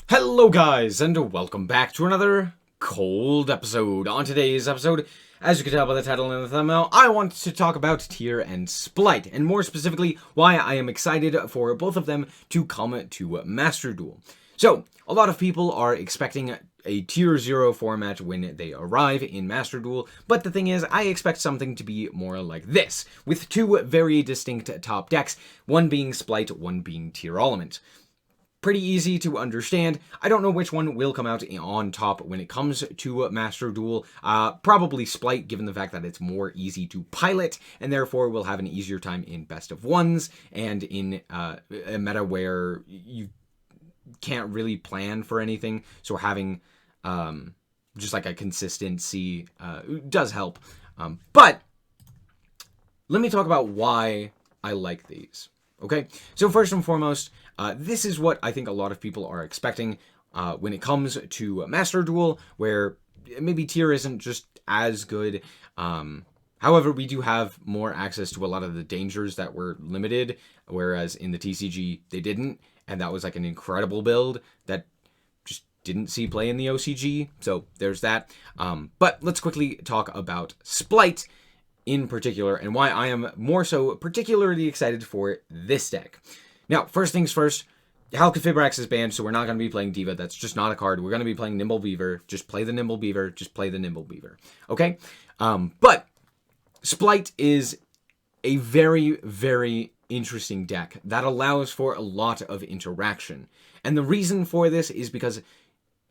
Hello guys, and welcome back to another cold episode. On today's episode, as you can tell by the title and the thumbnail, I want to talk about Tear and Splight, and more specifically, why I am excited for both of them to come to Master Duel. So, a lot of people are expecting a Tier 0 format when they arrive in Master Duel, but the thing is, I expect something to be more like this, with two very distinct top decks, one being Splight, one being Tearlaments. Pretty easy to understand. I don't know which one will come out on top when it comes to Master Duel. Probably Splight, given the fact that it's more easy to pilot, and therefore will have an easier time in best of ones, and in a meta where you can't really plan for anything, so having just like a consistency does help. But let me talk about why I like these. Okay, so first and foremost, this is what I think a lot of people are expecting when it comes to Master Duel, where maybe Tier isn't just as good. However, we do have more access to a lot of the dangers that were limited, whereas in the TCG they didn't, and that was like an incredible build that just didn't see play in the OCG, so there's that. But let's quickly talk about Splight in particular, and why I am more so particularly excited for this deck. Now, first things first, Halqifibrax is banned, so we're not going to be playing Diva. That's just not a card. We're going to be playing Nimble Beaver. Just play the Nimble Beaver. Just play the Nimble Beaver. Okay? But Splight is a very, very interesting deck that allows for a lot of interaction. And the reason for this is because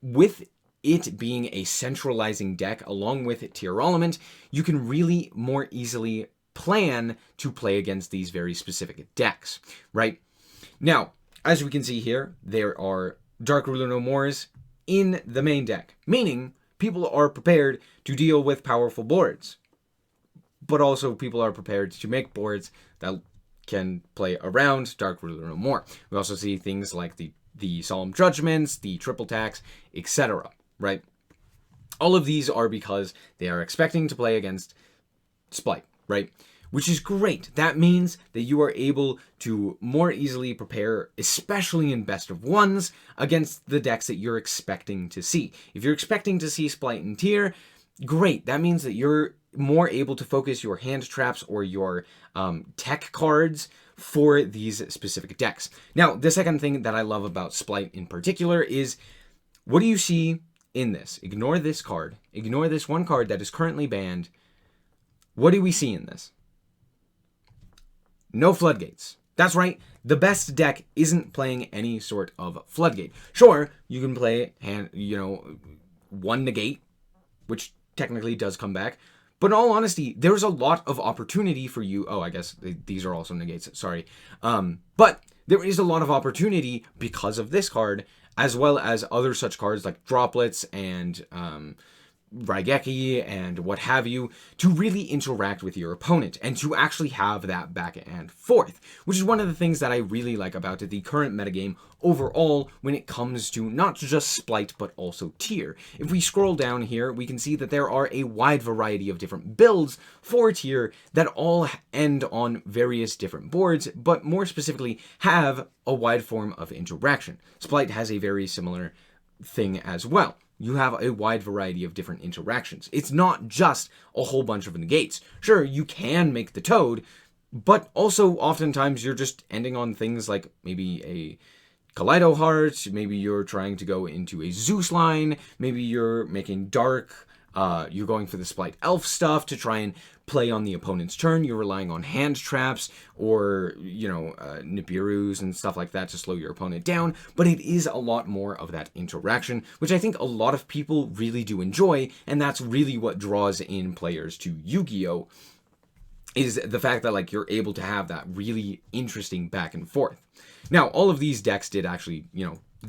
with it being a centralizing deck along with Tearlaments, you can really more easily plan to play against these very specific decks, right? Now, as we can see here, there are Dark Ruler No Mores in the main deck, meaning people are prepared to deal with powerful boards, but also people are prepared to make boards that can play around Dark Ruler No More. We also see things like the Solemn Judgments, the Triple Tax, etc., right? All of these are because they are expecting to play against Splight, right? Which is great. That means that you are able to more easily prepare, especially in best of ones, against the decks that you're expecting to see. If you're expecting to see Splight and Tier, great. That means that you're more able to focus your hand traps or your tech cards for these specific decks. Now, the second thing that I love about Splight in particular is, what do you see in this? Ignore this card. Ignore this one card that is currently banned. What do we see in this? No floodgates. That's right. The best deck isn't playing any sort of floodgate. Sure, you can play one negate, which technically does come back. But in all honesty, there's a lot of opportunity for you. Oh, I guess these are also negates. Sorry. But there is a lot of opportunity because of this card, as well as other such cards like Droplets and Raigeki and what have you, to really interact with your opponent and to actually have that back and forth, which is one of the things that I really like about the current metagame overall when it comes to not just Splight but also Tier. If we scroll down here, we can see that there are a wide variety of different builds for Tier that all end on various different boards, but more specifically have a wide form of interaction. Splight has a very similar thing as well. You have a wide variety of different interactions. It's not just a whole bunch of negates. Sure, you can make the Toad, but also oftentimes you're just ending on things like maybe a Kaleido Heart, maybe you're trying to go into a Zeus line, maybe you're making Dark, you're going for the Splight Elf stuff to try and play on the opponent's turn. You're relying on hand traps or, Nibirus and stuff like that to slow your opponent down. But it is a lot more of that interaction, which I think a lot of people really do enjoy. And that's really what draws in players to Yu-Gi-Oh! Is the fact that you're able to have that really interesting back and forth. Now, all of these decks did actually,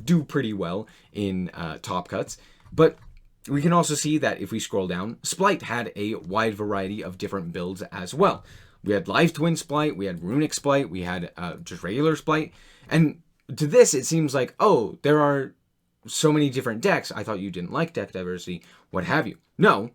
do pretty well in Top Cuts, but we can also see that if we scroll down, Splight had a wide variety of different builds as well. We had Live Twin Splight, we had Runic Splight, we had just regular Splight, and to this it seems like, oh, there are so many different decks. I thought you didn't like deck diversity, what have you. No,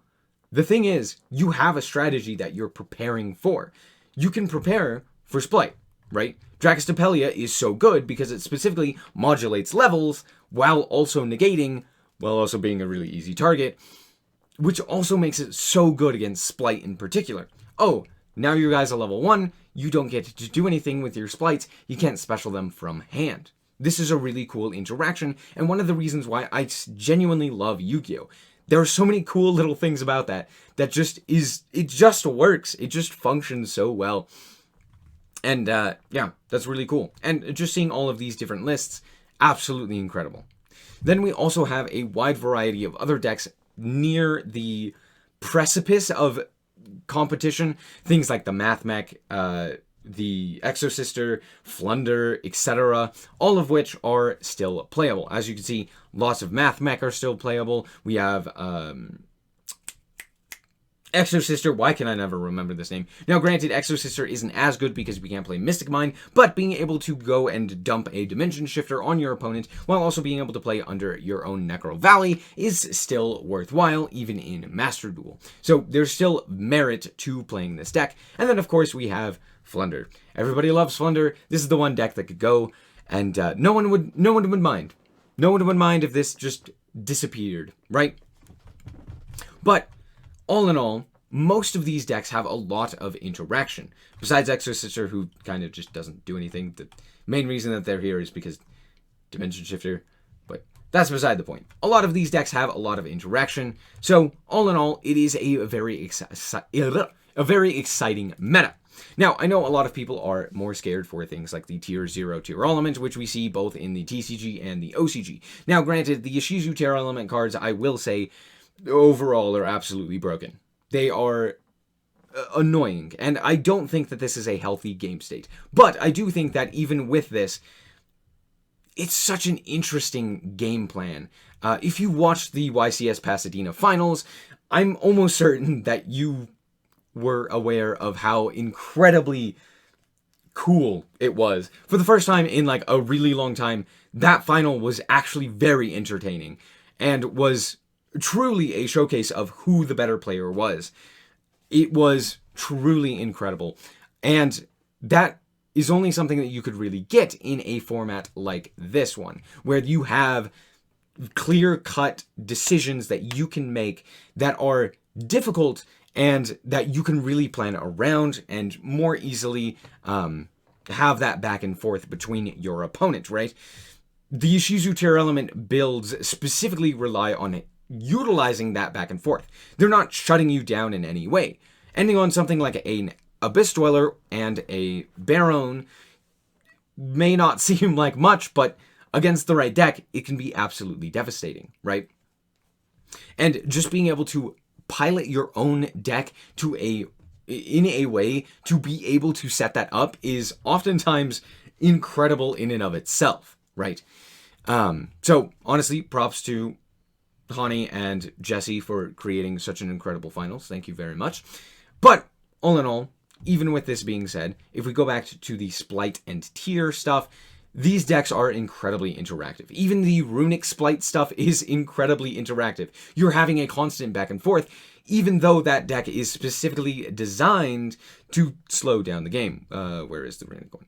the thing is, you have a strategy that you're preparing for. You can prepare for Splight, right? Dracostapelia is so good because it specifically modulates levels while also negating, while also being a really easy target, which also makes it so good against Splight in particular. Oh, now you guys are level 1, you don't get to do anything with your Splites, you can't special them from hand. This is a really cool interaction, and one of the reasons why I genuinely love Yu-Gi-Oh! There are so many cool little things about that just it just works. It just functions so well. And yeah, that's really cool. And just seeing all of these different lists, absolutely incredible. Then we also have a wide variety of other decks near the precipice of competition. Things like the Math Mech, the Exosister, Flunder, etc. All of which are still playable. As you can see, lots of Math Mech are still playable. We have Exosister, why can I never remember this name? Now granted, Exosister isn't as good because we can't play Mystic Mine, but being able to go and dump a Dimension Shifter on your opponent while also being able to play under your own Necro Valley is still worthwhile, even in Master Duel. So there's still merit to playing this deck. And then of course we have Flunder. Everybody loves Flunder. This is the one deck that could go, and no one would mind. No one would mind if this just disappeared, right? But all in all, most of these decks have a lot of interaction. Besides Exosister, who kind of just doesn't do anything. The main reason that they're here is because Dimension Shifter, but that's beside the point. A lot of these decks have a lot of interaction, so all in all, it is a very exciting meta. Now, I know a lot of people are more scared for things like the Tier 0 Tearlaments, which we see both in the TCG and the OCG. Now, granted, the Yoshizu Tearlament cards, I will say, overall are absolutely broken. They are annoying, and I don't think that this is a healthy game state. But I do think that even with this, it's such an interesting game plan. If you watched the YCS Pasadena finals, I'm almost certain that you were aware of how incredibly cool it was. For the first time in like a really long time, that final was actually very entertaining and was truly a showcase of who the better player was. It was truly incredible. And that is only something that you could really get in a format like this one, where you have clear-cut decisions that you can make that are difficult and that you can really plan around and more easily have that back and forth between your opponent, right? The Yoshizu Tearlaments builds specifically rely on utilizing that back and forth. They're not shutting you down in any way. Ending on something like an Abyss Dweller and a Baron may not seem like much, but against the right deck, it can be absolutely devastating, right? And just being able to pilot your own deck in a way to be able to set that up is oftentimes incredible in and of itself, right? So honestly, props to Hani and Jesse for creating such an incredible finals. Thank you very much. But all in all, even with this being said, if we go back to the Splight and Tier stuff, these decks are incredibly interactive. Even the Runic Splight stuff is incredibly interactive. You're having a constant back and forth, even though that deck is specifically designed to slow down the game. Where is the Runic going?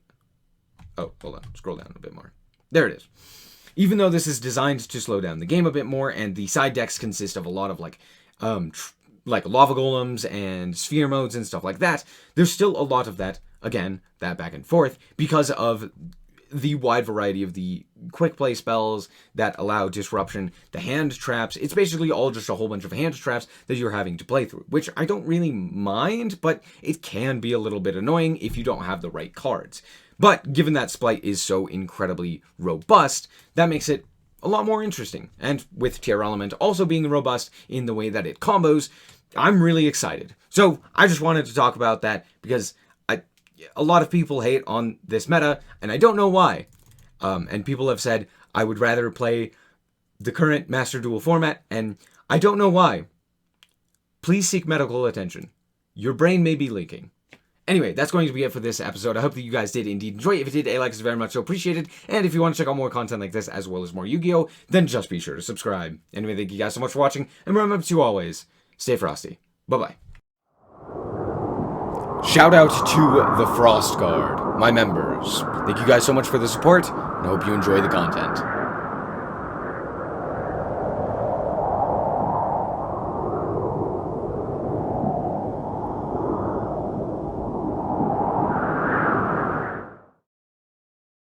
Oh, hold on. Scroll down a bit more. There it is. Even though this is designed to slow down the game a bit more, and the side decks consist of a lot of like lava golems and sphere modes and stuff like that, there's still a lot of that, again, that back and forth, because of the wide variety of the quick play spells that allow disruption, the hand traps. It's basically all just a whole bunch of hand traps that you're having to play through, which I don't really mind, but it can be a little bit annoying if you don't have the right cards. But given that Splight is so incredibly robust, that makes it a lot more interesting. And with Tearlaments also being robust in the way that it combos, I'm really excited. So I just wanted to talk about that because a lot of people hate on this meta, and I don't know why. And people have said, I would rather play the current Master Duel format, and I don't know why. Please seek medical attention. Your brain may be leaking. Anyway, that's going to be it for this episode. I hope that you guys did indeed enjoy. If you did, a like is very much so appreciated. And if you want to check out more content like this, as well as more Yu-Gi-Oh!, then just be sure to subscribe. Anyway, thank you guys so much for watching, and remember to always stay frosty. Bye-bye. Shout out to the Frost Guard, my members. Thank you guys so much for the support, and I hope you enjoy the content.